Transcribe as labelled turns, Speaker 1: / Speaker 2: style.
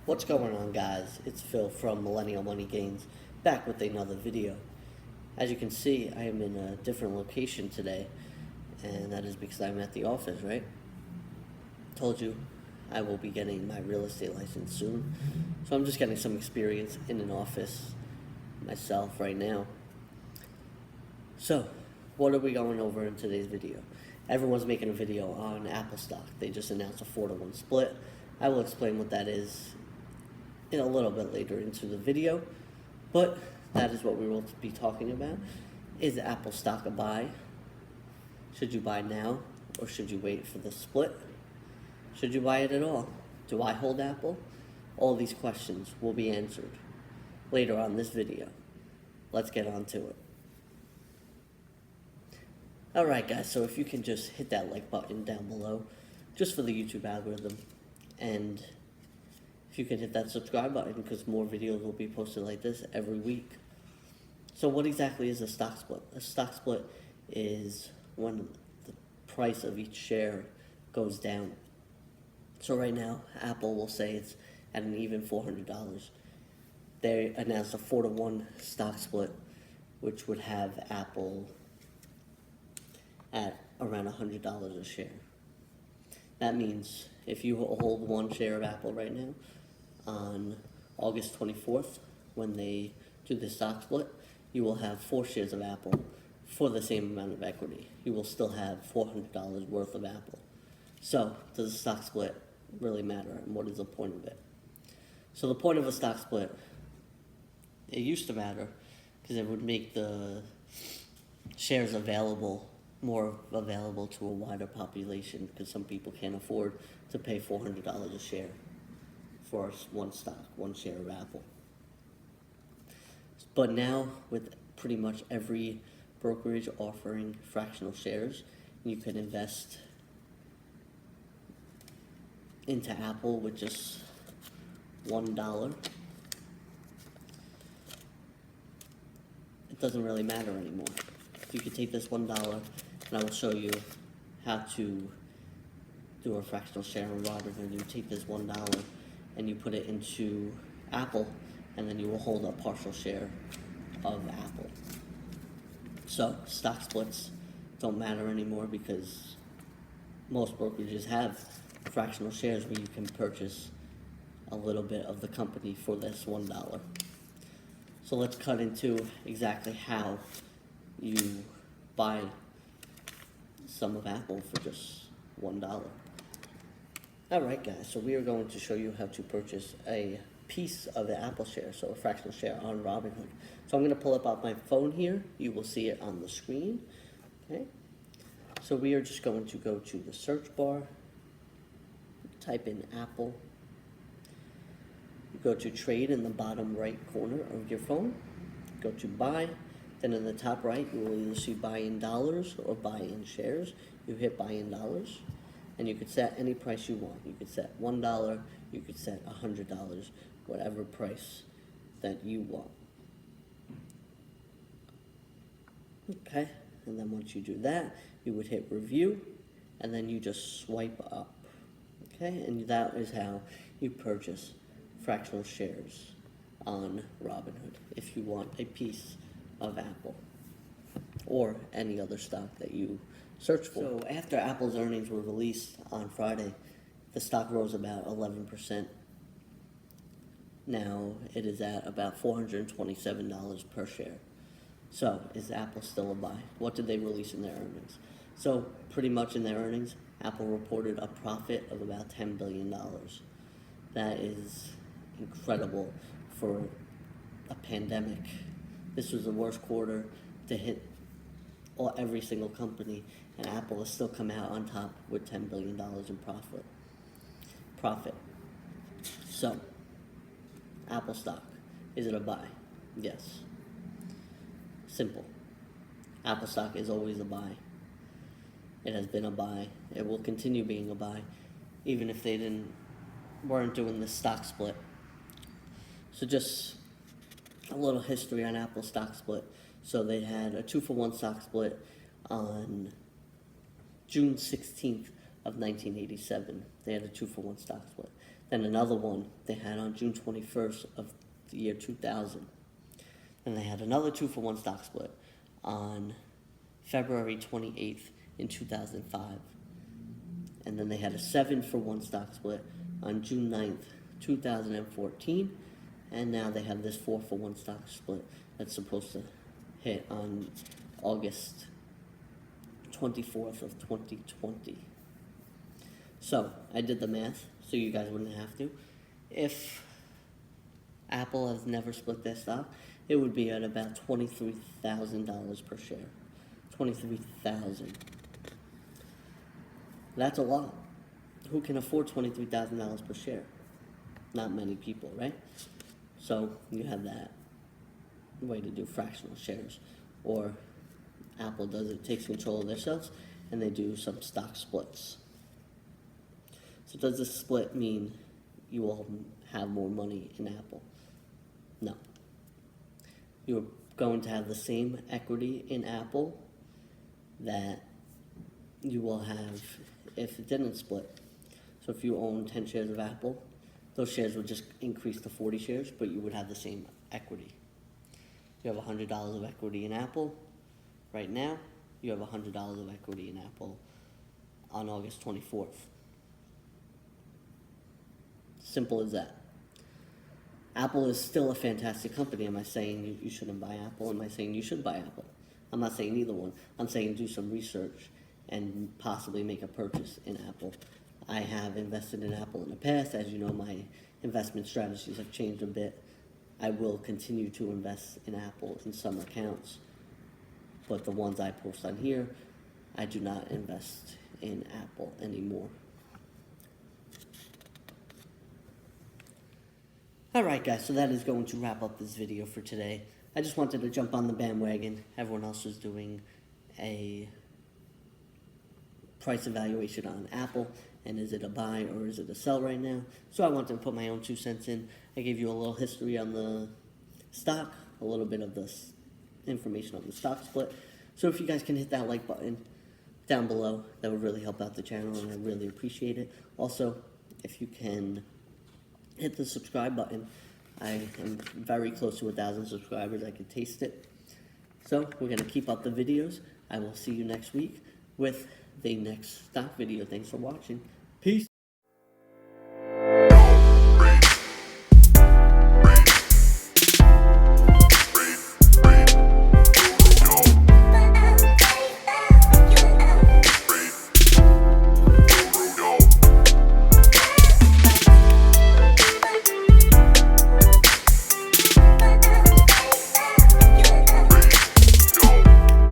Speaker 1: What's going on, guys? It's Phil from Millennial Money Gainz, back with another video. As you can see, I am in a different location today, and that is because I'm at the office, right? Told you I will be getting my real estate license soon, so I'm just getting some experience in an office myself right now. So, what are we going over in today's video? Everyone's making a video on Apple stock. They just announced a 4-to-1 split. I will explain what that is in a little bit later into the video, but that is what we will be talking about. Is Apple stock a buy? Should you buy now, or should you wait for the split? Should you buy it at all? Do I hold Apple? All these questions will be answered later on this video. Let's get on to it. Alright guys, so if you can just hit that like button down below, just for the YouTube algorithm, and if you can hit that subscribe button, because more videos will be posted like this every week. So what exactly is a stock split? A stock split is when the price of each share goes down. So right now, Apple will say it's at an even $400. They announced a 4-to-1 stock split, which would have Apple at around $100 a share. That means if you hold one share of Apple right now, on August 24th, when they do the stock split, you will have 4 shares of Apple for the same amount of equity. You will still have $400 worth of Apple. So, does a stock split really matter, and what is the point of it? So the point of a stock split, it used to matter because it would make the shares more available to a wider population, because some people can't afford to pay $400 a share for one share of Apple. But now, with pretty much every brokerage offering fractional shares, you can invest into Apple with just $1. It doesn't really matter anymore. You can take this $1, and I will show you how to do a fractional share on Robinhood. You take this $1 and you put it into Apple, and then you will hold a partial share of Apple. So stock splits don't matter anymore because most brokerages have fractional shares where you can purchase a little bit of the company for this $1. So let's cut into exactly how you buy some of Apple for just $1. Alright guys, so we are going to show you how to purchase a piece of the Apple share, so a fractional share on Robinhood. So I'm going to pull up my phone here. You will see it on the screen. Okay. So we are just going to go to the search bar, type in Apple, you go to trade in the bottom right corner of your phone, go to buy, then in the top right you will either see buy in dollars or buy in shares. You hit buy in dollars, and you could set any price you want. You could set $1, you could set $100, whatever price that you want. Okay, and then once you do that, you would hit review, and then you just swipe up. Okay, and that is how you purchase fractional shares on Robinhood if you want a piece of Apple or any other stock that you search for. So after Apple's earnings were released on Friday, the stock rose about 11%. Now it is at about $427 per share. So is Apple still a buy? What did they release in their earnings? So pretty much in their earnings, Apple reported a profit of about $10 billion. That is incredible for a pandemic. This was the worst quarter to hit every single company, and Apple has still come out on top with $10 billion in profit. So, Apple stock, is it a buy? Yes. Simple. Apple stock is always a buy. It has been a buy. It will continue being a buy, even if they weren't doing the stock split. So just a little history on Apple stock split. So they had a 2-for-1 stock split on June 16th of 1987. They had a 2-for-1 stock split. Then another one they had on June 21st of the year 2000. And they had another 2-for-1 stock split on February 28th in 2005. And then they had a 7-for-1 stock split on June 9th, 2014. And now they have this 4-for-1 stock split that's supposed to hit on August 24th of 2020. So I did the math so you guys wouldn't have to. If Apple has never split their stock, it would be at about $23,000 per share. $23,000. That's a lot. Who can afford $23,000 per share? Not many people, right? So you have that way to do fractional shares. Or Apple does it, takes control of themselves, and they do some stock splits. So does this split mean you will have more money in Apple? No. You're going to have the same equity in Apple that you will have if it didn't split. So if you own 10 shares of Apple, those shares would just increase to 40 shares, but you would have the same equity. You have $100 of equity in Apple right now. You have $100 of equity in Apple on August 24th. Simple as that. Apple is still a fantastic company. Am I saying you shouldn't buy Apple? Am I saying you should buy Apple? I'm not saying either one. I'm saying do some research and possibly make a purchase in Apple. I have invested in Apple in the past. As you know, my investment strategies have changed a bit. I will continue to invest in Apple in some accounts, but the ones I post on here, I do not invest in Apple anymore. Alright guys, so that is going to wrap up this video for today. I just wanted to jump on the bandwagon. Everyone else was doing a price evaluation on Apple, and is it a buy or is it a sell right now? So I wanted to put my own 2 cents in. I gave you a little history on the stock, a little bit of the information on the stock split. So if you guys can hit that like button down below, that would really help out the channel, and I really appreciate it. Also, if you can hit the subscribe button. I am very close to 1,000 subscribers. I can taste it. So we're going to keep up the videos. I will see you next week with the next stock video. Thanks for watching. Peace.